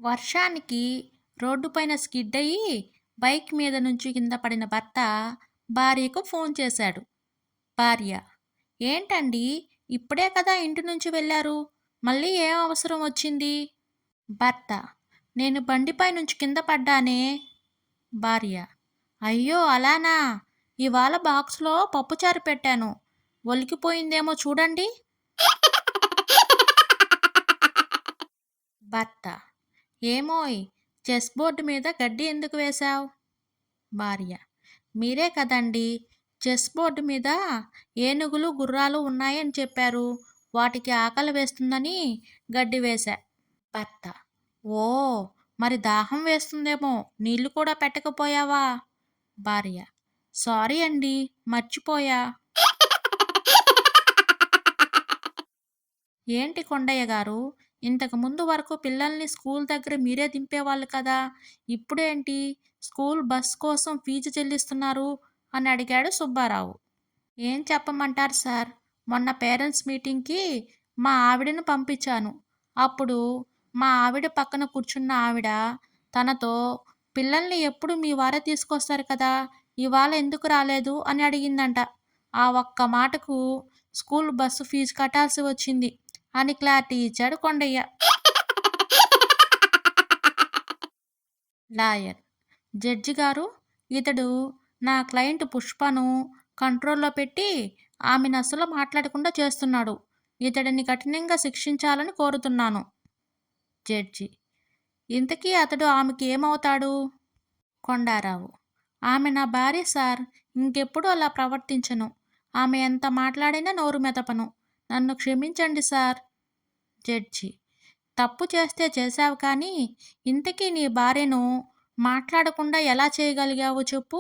వర్షానికి రోడ్డుపైన స్కిడ్ అయ్యి బైక్ మీద నుంచి కింద పడిన భర్త భార్యకు ఫోన్ చేశాడు. భార్య: ఏంటండి, ఇప్పుడే కదా ఇంటి నుంచి వెళ్ళారు, మళ్ళీ ఏం అవసరం వచ్చింది? భర్త: నేను బండిపై నుంచి కింద పడ్డానే. భార్య: అయ్యో అలానా, ఇవాళ బాక్స్లో పప్పుచారు పెట్టాను, ఒలికిపోయిందేమో చూడండి. భర్త: ఏమోయ్, చెస్ బోర్డు మీద గడ్డి ఎందుకు వేశావు? భార్య: మీరే కదండి చెస్ బోర్డు మీద ఏనుగులు గుర్రాలు ఉన్నాయని చెప్పారు, వాటికి ఆకలి వేస్తుందని గడ్డి వేశా. భర్త: ఓ, మరి దాహం వేస్తుందేమో, నీళ్లు కూడా పెట్టకపోయావా? భార్య: సారీ అండి, మర్చిపోయా. ఏంటి కొండయ్య గారు, ఇంతకు ముందు వరకు పిల్లల్ని స్కూల్ దగ్గర మీరే దింపేవాళ్ళు కదా, ఇప్పుడేంటి స్కూల్ బస్ కోసం ఫీజు చెల్లిస్తున్నారు అని అడిగాడు సుబ్బారావు. ఏం చెప్పమంటారు సార్, మొన్న పేరెంట్స్ మీటింగ్కి మా ఆవిడను పంపించాను. అప్పుడు మా ఆవిడ పక్కన కూర్చున్న ఆవిడ తనతో, పిల్లల్ని ఎప్పుడు మీ వారే తీసుకొస్తారు కదా, ఇవాళ ఎందుకు రాలేదు అని అడిగిందంట. ఆ ఒక్క మాటకు స్కూల్ బస్సు ఫీజు కట్టాల్సి వచ్చింది అని క్లారిటీ ఇచ్చాడు కొండయ్య. లాయర్: జడ్జి గారు, ఇతడు నా క్లయింట్ పుష్పను కంట్రోల్లో పెట్టి ఆమెను అసలు మాట్లాడకుండా చేస్తున్నాడు, ఇతడిని కఠినంగా శిక్షించాలని కోరుతున్నాను. జడ్జి: ఇంతకీ అతడు ఆమెకి ఏమవుతాడు? కొండారావు: ఆమె నా భార్య సార్, ఇంకెప్పుడు అలా ప్రవర్తించను, ఆమె ఎంత మాట్లాడినా నోరు మెదపను, నన్ను క్షమించండి సార్. జడ్జి: తప్పు చేస్తే చేశావు కానీ ఇంతకీ నీ భార్యను మాట్లాడకుండా ఎలా చేయగలిగావు చెప్పు?